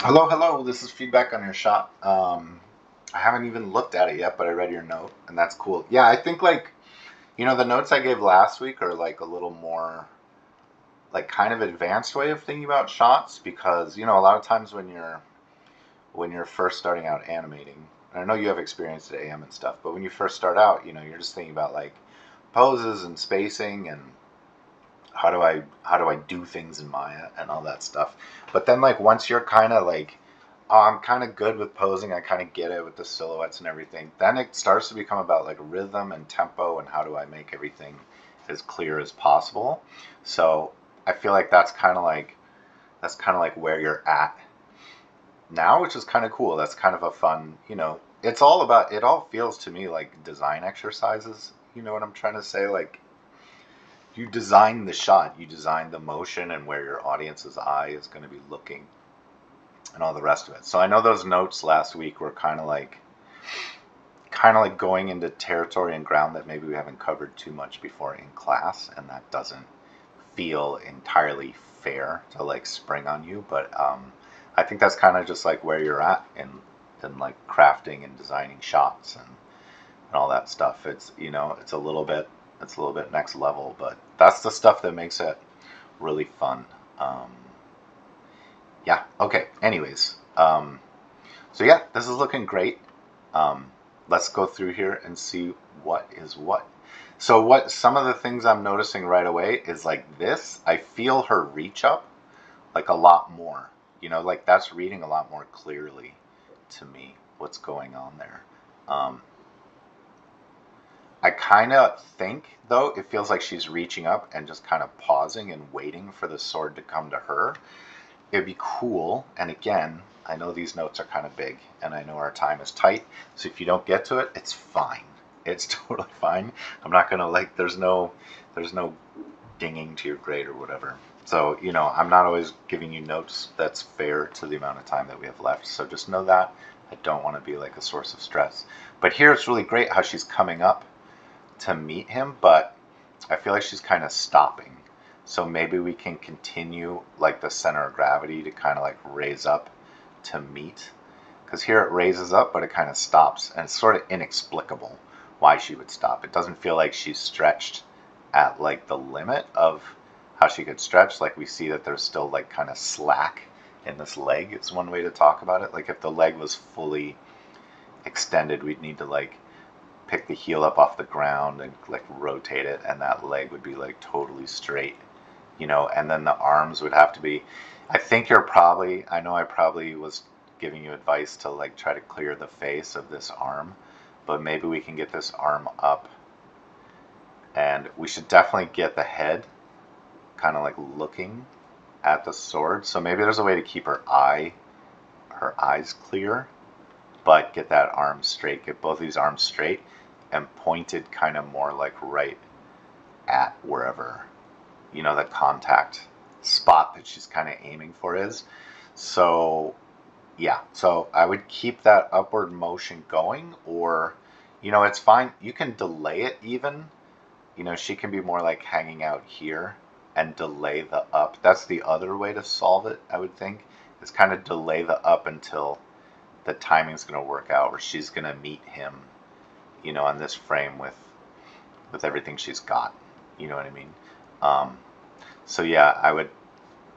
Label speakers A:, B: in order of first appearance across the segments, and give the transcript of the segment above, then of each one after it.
A: Hello, hello. This is feedback on your shot. I haven't even looked at it yet, but I read your note, and that's cool. Yeah, I think the notes I gave last week are like a little more like kind of advanced way of thinking about shots because a lot of times when you're first starting out animating, and I know you have experience at AM and stuff, but when you first start out, you're just thinking about like poses and spacing and how do I do things in Maya and all that stuff. But then like once you're kind of like, oh, I'm kind of good with posing, I kind of get it with the silhouettes and everything, then it starts to become about like rhythm and tempo and how do I make everything as clear as possible. So I feel like that's kind of like where you're at now, which is kind of cool. That's kind of a fun, it all feels to me like design exercises. You know what I'm trying to say? Like you design the shot, you design the motion and where your audience's eye is going to be looking and all the rest of it. So I know those notes last week were kind of like going into territory and ground that maybe we haven't covered too much before in class, and that doesn't feel entirely fair to like spring on you, but I think that's kind of just like where you're at in like crafting and designing shots and all that stuff. It's a little bit next level, but that's the stuff that makes it really fun. Um, yeah. Okay. Anyways, so yeah, this is looking great. Um, let's go through here and see what is what. So what some of the things I'm noticing right away is like this. I feel her reach up like a lot more. Like that's reading a lot more clearly to me what's going on there. Um, I kind of think, though, it feels like she's reaching up and just kind of pausing and waiting for the sword to come to her. It'd be cool. And again, I know these notes are kind of big and I know our time is tight. So if you don't get to it, it's fine. It's totally fine. I'm not going to like, there's no dinging to your grade or whatever. So, I'm not always giving you notes that's fair to the amount of time that we have left. So just know that. I don't want to be like a source of stress. But here it's really great how she's coming up to meet him, but I feel like she's kind of stopping. So maybe we can continue like the center of gravity to kind of like raise up to meet. Because here it raises up, but it kind of stops. And it's sort of inexplicable why she would stop. It doesn't feel like she's stretched at like the limit of how she could stretch. Like we see that there's still like kind of slack in this leg. It's one way to talk about it. Like if the leg was fully extended, we'd need to like pick the heel up off the ground and like rotate it, and that leg would be like totally straight, and then the arms would have to be. I know I probably was giving you advice to like try to clear the face of this arm, but maybe we can get this arm up, and we should definitely get the head kind of like looking at the sword. So maybe there's a way to keep her eyes clear, but get that arm straight, get both these arms straight and pointed kind of more like right at wherever, the contact spot that she's kind of aiming for is. So, yeah, so I would keep that upward motion going, or, it's fine. You can delay it even. She can be more like hanging out here and delay the up. That's the other way to solve it, I would think, is kind of delay the up until the timing's going to work out, where she's going to meet him, on this frame with everything she's got. You know what I mean? Um, so yeah, I would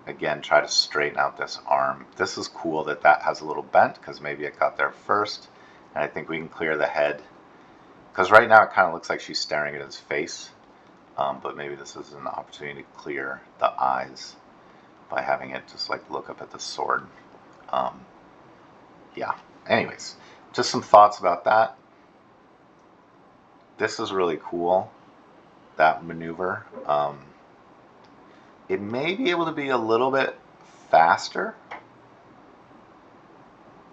A: again try to straighten out this arm. This is cool that has a little bent because maybe it got there first, and I think we can clear the head because right now it kind of looks like she's staring at his face, but maybe this is an opportunity to clear the eyes by having it just like look up at the sword. Um, yeah. Anyways, just some thoughts about that. This is really cool, that maneuver. It may be able to be a little bit faster.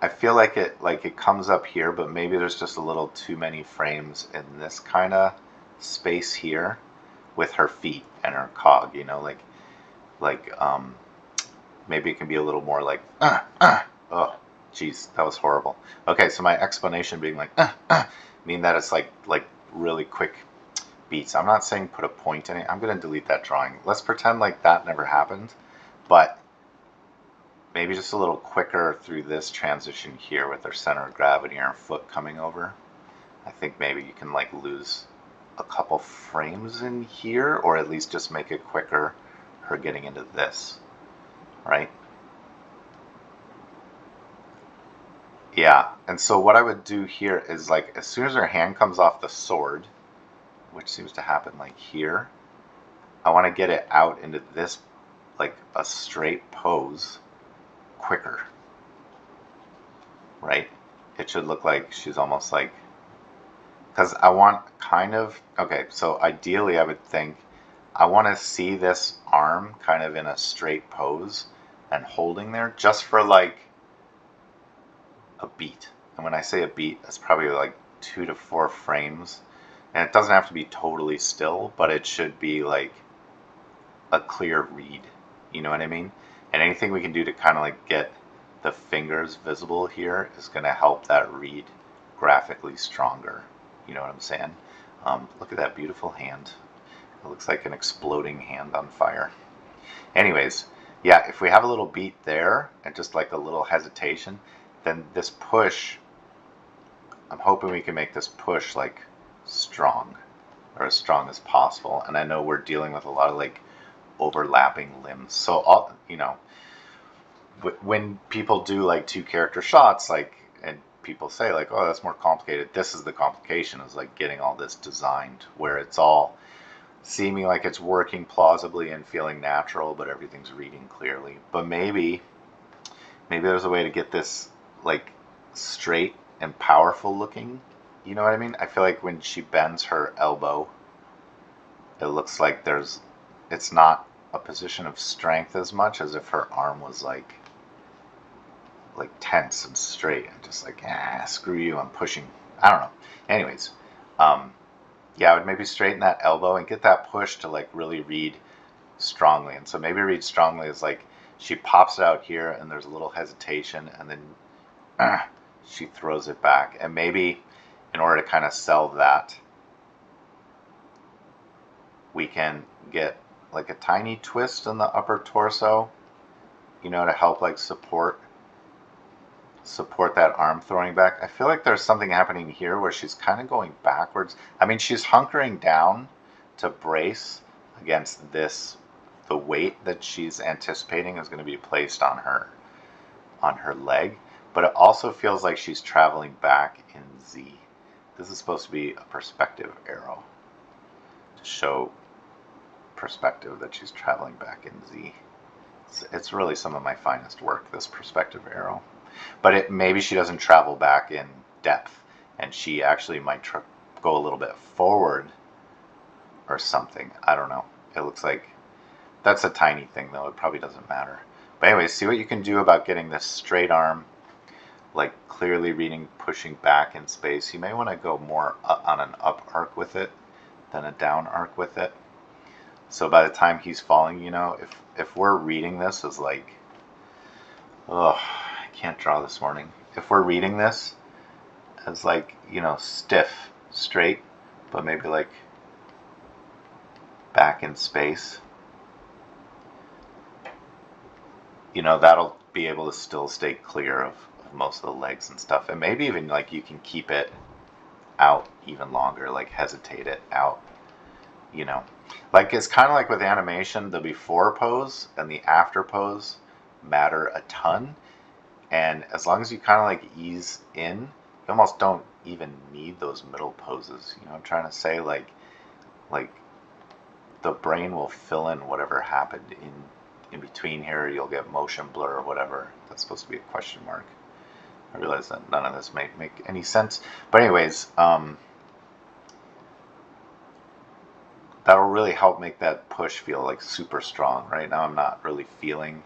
A: I feel like it comes up here, but maybe there's just a little too many frames in this kind of space here with her feet and her cog, like maybe it can be a little more like oh jeez, that was horrible. Okay, so my explanation being like mean that it's like really quick beats. I'm not saying put a point in it. I'm going to delete that drawing. Let's pretend like that never happened, but maybe just a little quicker through this transition here with her center of gravity and her foot coming over. I think maybe you can like lose a couple frames in here, or at least just make it quicker, her getting into this, right? Yeah, and so what I would do here is like as soon as her hand comes off the sword, which seems to happen like here, I want to get it out into this, like a straight pose quicker, right? It should look like she's almost like, because I want kind of, okay, so ideally I would think I want to see this arm kind of in a straight pose and holding there just for like a beat. And when I say a beat, that's probably like 2 to 4 frames. And it doesn't have to be totally still, but it should be like a clear read. You know what I mean? And anything we can do to kind of like get the fingers visible here is going to help that read graphically stronger. You know what I'm saying? Look at that beautiful hand. It looks like an exploding hand on fire. Anyways, yeah, if we have a little beat there and just like a little hesitation, then this push, I'm hoping we can make this push like strong, or as strong as possible. And I know we're dealing with a lot of like overlapping limbs. So, all, you know, when people do like 2 character shots, like, and people say like, oh, that's more complicated. This is the complication, is like getting all this designed where it's all seeming like it's working plausibly and feeling natural, but everything's reading clearly. But maybe there's a way to get this like straight and powerful looking. You know what I mean? I feel like when she bends her elbow, it looks like it's not a position of strength as much as if her arm was like tense and straight and just like, screw you, I'm pushing. I don't know. Anyways, yeah, I would maybe straighten that elbow and get that push to like really read strongly. And so maybe read strongly is like she pops it out here and there's a little hesitation, and then she throws it back. And maybe in order to kind of sell that, we can get like a tiny twist in the upper torso, you know, to help like support that arm throwing back. I feel like there's something happening here where she's kind of going backwards. I mean, she's hunkering down to brace against this, the weight that she's anticipating is going to be placed on her leg, but it also feels like she's traveling back in Z. This is supposed to be a perspective arrow to show perspective that she's traveling back in Z. It's really some of my finest work, this perspective arrow. But maybe she doesn't travel back in depth, and she actually might go a little bit forward or something. I don't know. It looks like that's a tiny thing, though. It probably doesn't matter. But anyways, see what you can do about getting this straight arm, like clearly reading, pushing back in space. You may want to go more on an up arc with it than a down arc with it. So by the time he's falling, you know, if we're reading this as like, oh, I can't draw this morning. If we're reading this as like, you know, stiff, straight, but maybe like back in space, you know, that'll be able to still stay clear of most of the legs and stuff. And maybe even like you can keep it out even longer, like hesitate it out, you know. Like it's kind of like with animation, the before pose and the after pose matter a ton. And as long as you kind of like ease in, you almost don't even need those middle poses. You know what I'm trying to say? Like the brain will fill in whatever happened in between here. You'll get motion blur or whatever. That's supposed to be a question mark. I realize that none of this may make any sense. But anyways, that'll really help make that push feel like super strong. Right now I'm not really feeling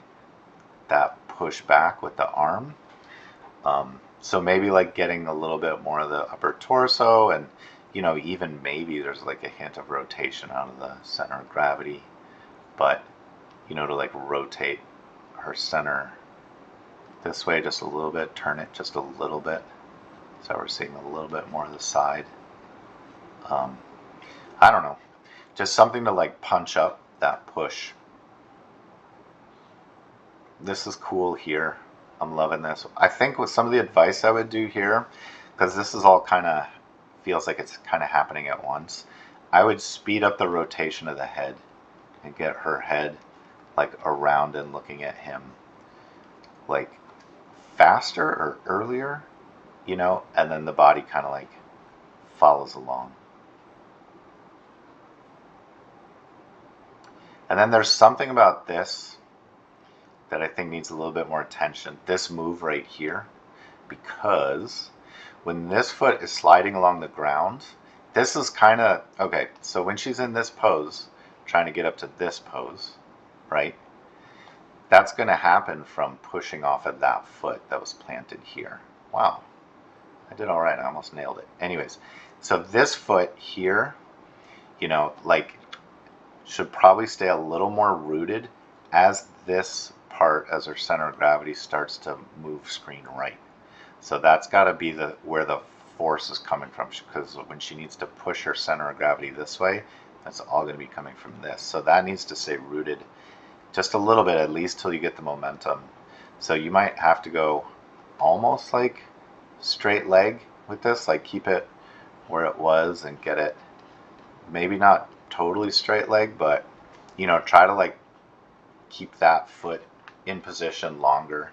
A: that push back with the arm. So maybe like getting a little bit more of the upper torso, and you know, even maybe there's like a hint of rotation out of the center of gravity, but you know, to like rotate her center this way just a little bit, turn it just a little bit, so we're seeing a little bit more of the side. I don't know, just something to like punch up that push. this is cool here. I'm loving this. I think with some of the advice I would do here, because this is all kind of feels like it's kind of happening at once, I would speed up the rotation of the head and get her head like around and looking at him like faster or earlier, you know, and then the body kind of like follows along. And then there's something about this that I think needs a little bit more attention. This move right here, because when this foot is sliding along the ground, this is kind of, okay, so when she's in this pose, trying to get up to this pose, right? That's going to happen from pushing off of that foot that was planted here. Wow, I did all right. I almost nailed it. Anyways, so this foot here, you know, like should probably stay a little more rooted as this part, as her center of gravity starts to move screen right. So that's got to be where the force is coming from, because when she needs to push her center of gravity this way, that's all going to be coming from this. So that needs to stay rooted just a little bit, at least till you get the momentum. So you might have to go almost like straight leg with this, like keep it where it was and get it, maybe not totally straight leg, but you know, try to like keep that foot in position longer,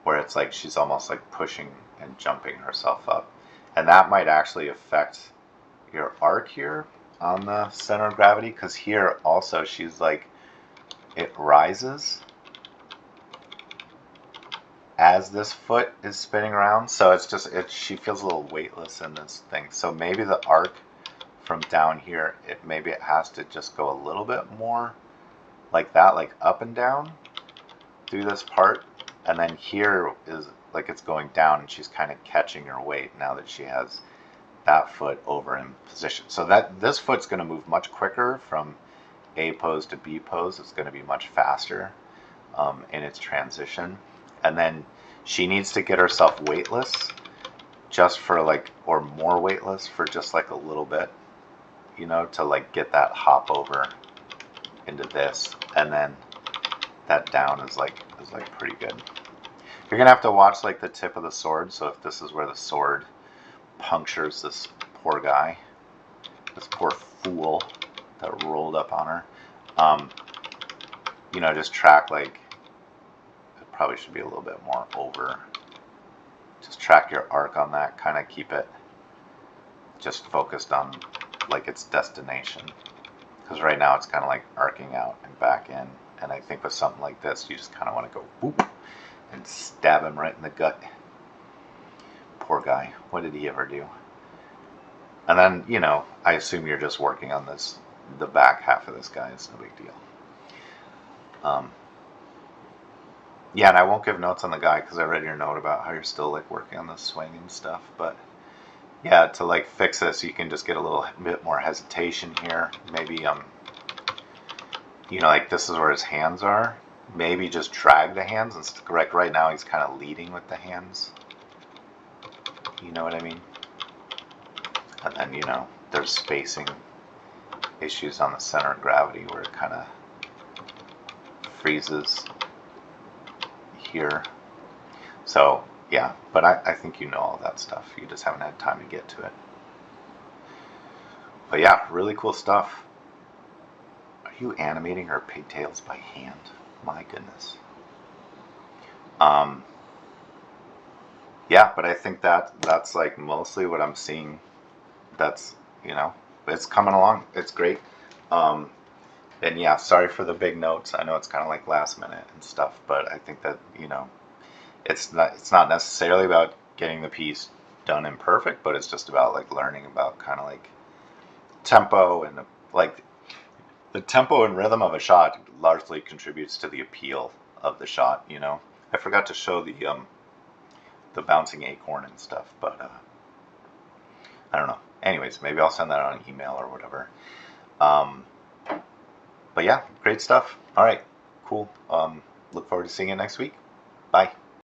A: where it's like she's almost like pushing and jumping herself up. And that might actually affect your arc here on the center of gravity, because here also she's like, it rises as this foot is spinning around. So it's just, she feels a little weightless in this thing. So maybe the arc from down here, maybe it has to just go a little bit more like that, like up and down through this part. And then here is like it's going down and she's kind of catching her weight now that she has that foot over in position. So that this foot's going to move much quicker from A pose to B pose. It's going to be much faster in its transition. And then she needs to get herself weightless just for like, or more weightless for just like a little bit, you know, to like get that hop over into this. And then that down is like pretty good. You're gonna have to watch like the tip of the sword. So if this is where the sword punctures this poor guy, this poor fool that rolled up on her, you know, just track like, it probably should be a little bit more over. Just track your arc on that, kind of keep it just focused on like its destination. Because right now it's kind of like arcing out and back in. And I think with something like this, you just kind of want to go whoop and stab him right in the gut. Poor guy. What did he ever do? And then, you know, I assume you're just working on this, the back half of this guy. It's no big deal. Yeah, and I won't give notes on the guy because I read your note about how you're still like working on the swing and stuff. But yeah, to like fix this, you can just get a little bit more hesitation here. Maybe, you know, like this is where his hands are. Maybe just drag the hands. And correct, right now he's kind of leading with the hands. You know what I mean? And then, you know, there's spacing issues on the center of gravity where it kind of freezes here. So, yeah, but I think you know all that stuff. You just haven't had time to get to it. But yeah, really cool stuff. Are you animating her pigtails by hand? My goodness. Yeah, but I think that's like mostly what I'm seeing. That's, you know, it's coming along. It's great. And yeah, sorry for the big notes. I know it's kind of like last minute and stuff, but I think that, you know, it's not necessarily about getting the piece done and perfect, but it's just about like learning about kind of like tempo and like the tempo and rhythm of a shot largely contributes to the appeal of the shot, you know. I forgot to show the bouncing acorn and stuff, but I don't know. Anyways, maybe I'll send that on email or whatever. But yeah, great stuff. All right, cool. Look forward to seeing you next week. Bye.